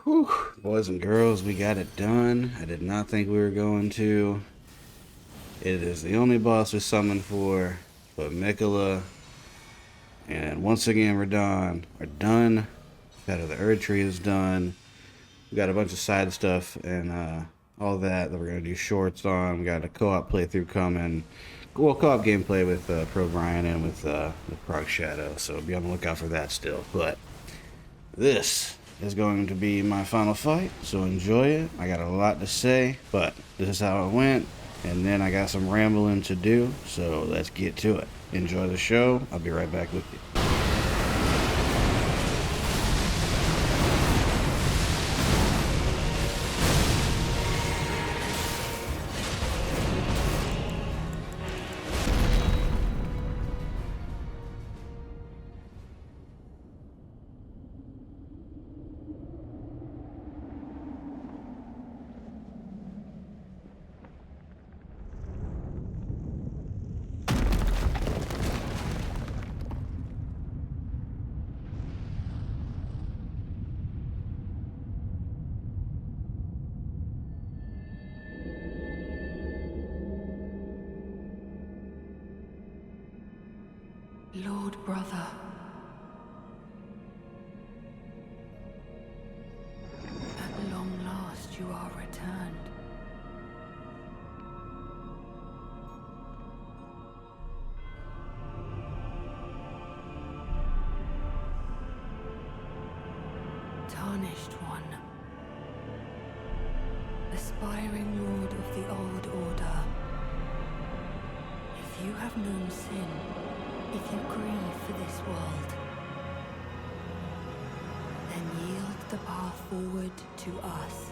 Whew, boys and girls, we got it done. I did not think we were going to. It is the only boss we summoned for, but Miquella and once again Rahdan are done. Shadow of the Erd Tree is done. We got a bunch of side stuff and all that we're gonna do shorts on. We got a co-op playthrough coming. Well, co-op gameplay with Pro Brian and with Prog Shadow, so be on the lookout for that still. But this is going to be my final fight, so enjoy it. I got a lot to say, but this is how it went, and then I got some rambling to do, so let's get to it. Enjoy the show. I'll be right back with you. Lord brother. At long last you are returned. Tarnished one. Aspiring lord of the old order. If you have known sin, if you grieve for this world, then yield the path forward to us.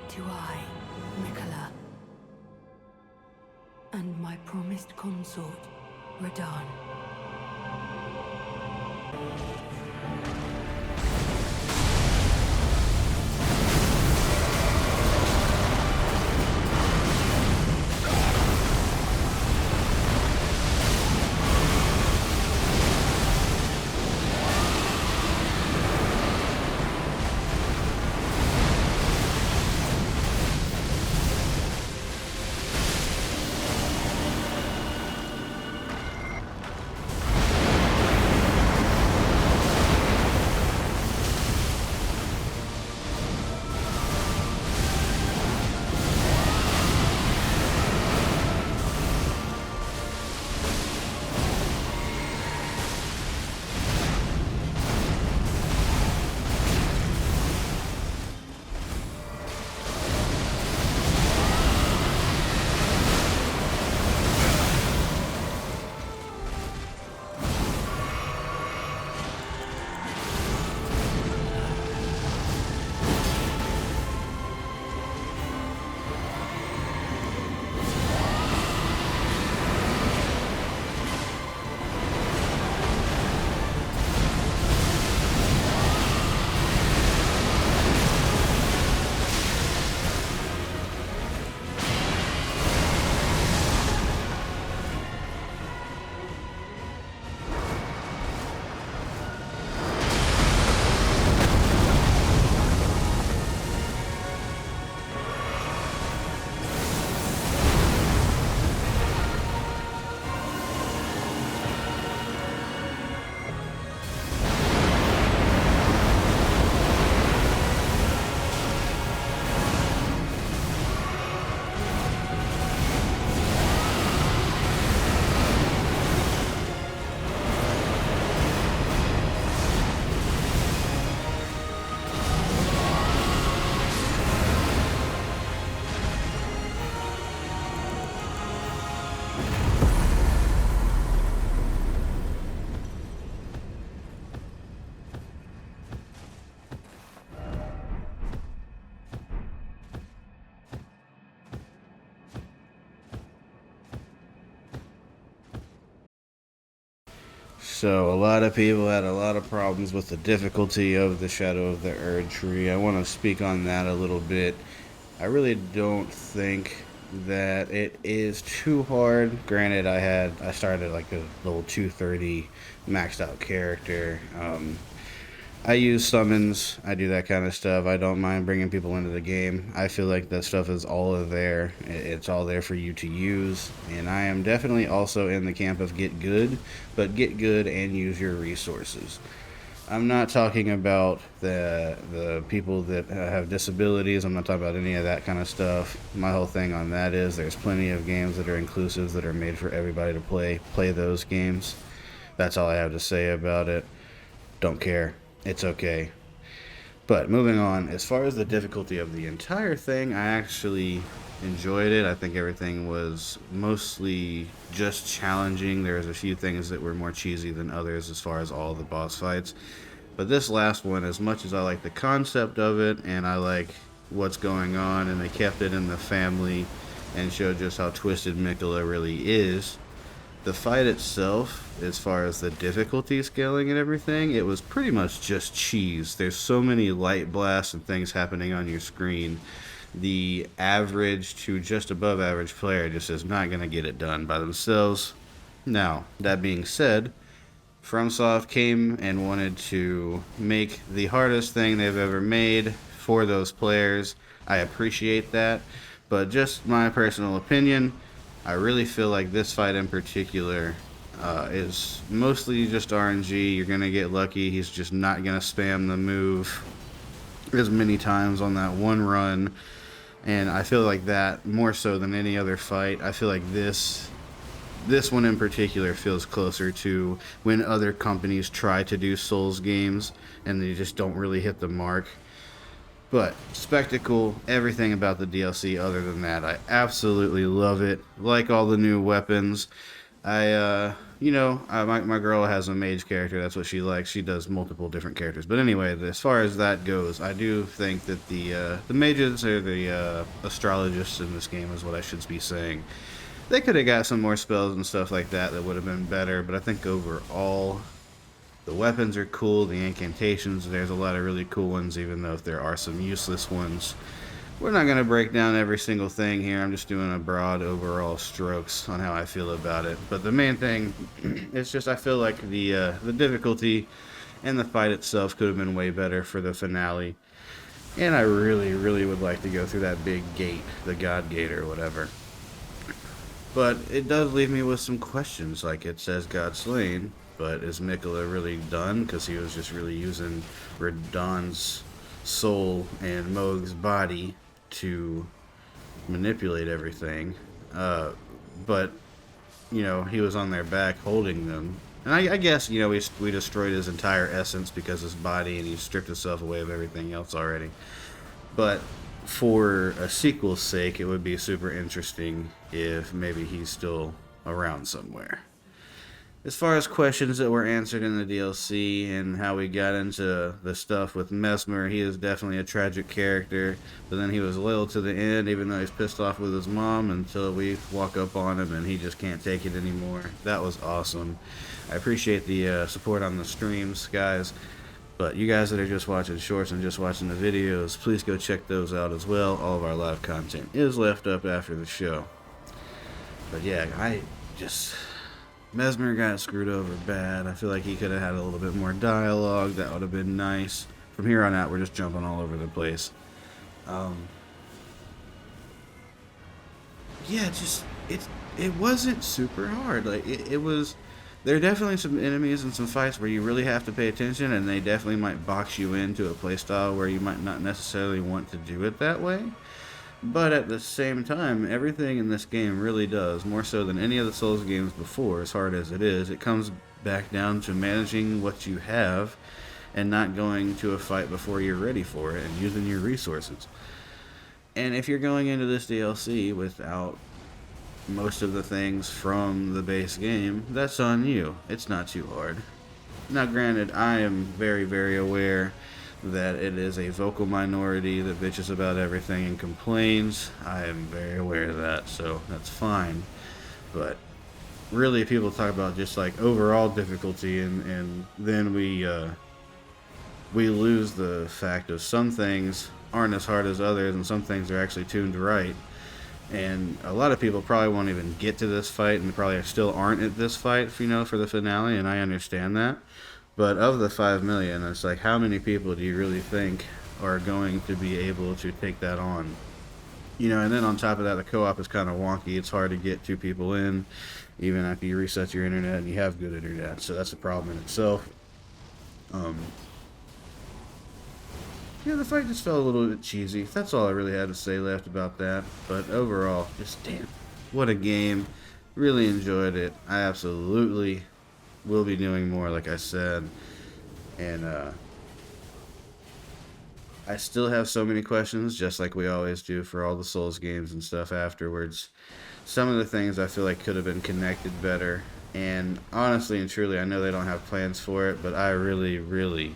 To I, Miquella, and my promised consort, Rahdan. So, a lot of people had a lot of problems with the difficulty of the Shadow of the Erd Tree. I want to speak on that a little bit. I really don't think that it is too hard. Granted, I started like a level 230 maxed out character. I use summons. I do that kind of stuff. I don't mind bringing people into the game. I feel like that stuff is all there. It's all there for you to use. And I am definitely also in the camp of get good, but get good and use your resources. I'm not talking about the people that have disabilities. I'm not talking about any of that kind of stuff. My whole thing on that is there's plenty of games that are inclusive that are made for everybody to play. Play those games. That's all I have to say about it. Don't care. It's okay. But moving on, as far as the difficulty of the entire thing, I actually enjoyed it. I think everything was mostly just challenging. There was a few things that were more cheesy than others as far as all the boss fights. But this last one, as much as I like the concept of it and I like what's going on, and they kept it in the family and showed just how twisted Miquella really is, the fight itself, as far as the difficulty scaling and everything, it was pretty much just cheese. There's so many light blasts and things happening on your screen. The average to just above average player just is not going to get it done by themselves. Now, that being said, FromSoft came and wanted to make the hardest thing they've ever made for those players. I appreciate that, but just my personal opinion, I really feel like this fight in particular is mostly just RNG. You're going to get lucky. He's just not going to spam the move as many times on that one run. And I feel like that more so than any other fight. I feel like this one in particular feels closer to when other companies try to do Souls games and they just don't really hit the mark. But spectacle, everything about the DLC other than that, I absolutely love it. Like all the new weapons. My girl has a mage character. That's what she likes. She does multiple different characters. But anyway, as far as that goes, I do think that the mages or the astrologists in this game is what I should be saying. They could have got some more spells and stuff like that would have been better. But I think overall, the weapons are cool. The incantations, there's a lot of really cool ones, even though if there are some useless ones. We're not going to break down every single thing here. I'm just doing a broad overall strokes on how I feel about it. But the main thing is just I feel like the difficulty and the fight itself could have been way better for the finale. And I really, really would like to go through that big gate, the God Gate or whatever. But it does leave me with some questions, like it says God slain, but is Miquella really done? Because he was just really using Rahdan's soul and Moog's body to manipulate everything. But, he was on their back holding them. And I guess, we destroyed his entire essence because his body, and he stripped himself away of everything else already. But for a sequel's sake, it would be super interesting if maybe he's still around somewhere. As far as questions that were answered in the DLC and how we got into the stuff with Mesmer, he is definitely a tragic character, but then he was loyal to the end, even though he's pissed off with his mom, until we walk up on him and he just can't take it anymore. That was awesome. I appreciate the support on the streams, guys. But you guys that are just watching shorts and just watching the videos, please go check those out as well. All of our live content is left up after the show. But yeah, Mesmer got screwed over bad. I feel like he could have had a little bit more dialogue. That would have been nice. From here on out, we're just jumping all over the place. It wasn't super hard. Like it was. There are definitely some enemies and some fights where you really have to pay attention, and they definitely might box you into a playstyle where you might not necessarily want to do it that way. But at the same time, everything in this game really does, more so than any of the Souls games before, as hard as it is, it comes back down to managing what you have and not going to a fight before you're ready for it and using your resources. And if you're going into this DLC without most of the things from the base game, that's on you. It's not too hard. Now granted, I am very, very aware that it is a vocal minority that bitches about everything and complains. I am very aware of that, so that's fine. But really, people talk about just like overall difficulty, and then we lose the fact of some things aren't as hard as others, and some things are actually tuned right. And a lot of people probably won't even get to this fight and probably still aren't at this fight, you know, for the finale, and I understand that. But of the 5 million, it's like, how many people do you really think are going to be able to take that on? You know, and then on top of that, the co-op is kind of wonky. It's hard to get 2 people in, even after you reset your internet and you have good internet. So that's a problem in itself. Um, yeah, the fight just felt a little bit cheesy. That's all I really had to say left about that. But overall, just damn, what a game. Really enjoyed it. I absolutely will be doing more, like I said. And I still have so many questions, just like we always do for all the Souls games and stuff afterwards. Some of the things I feel like could have been connected better. And honestly and truly, I know they don't have plans for it, but I really, really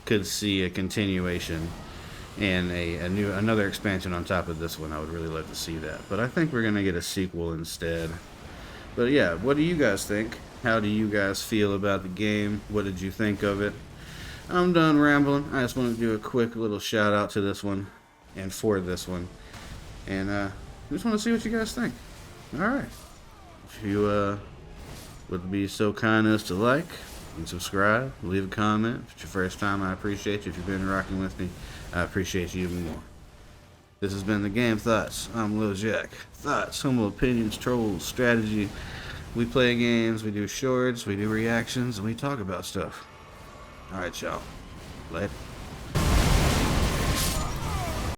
could see a continuation and another expansion on top of this one. I would really love to see that. But I think we're gonna get a sequel instead. But yeah, what do you guys think? How do you guys feel about the game? What did you think of it? I'm done rambling. I just want to do a quick little shout out to this one and for this one. And just want to see what you guys think. Alright. If you would be so kind as to like and subscribe, leave a comment. If it's your first time, I appreciate you. If you've been rocking with me, I appreciate you even more. This has been the Game Thoughts. I'm LoJaK. Thoughts, humble opinions, trolls, strategy. We play games, we do shorts, we do reactions, and we talk about stuff. Alright, y'all. Later.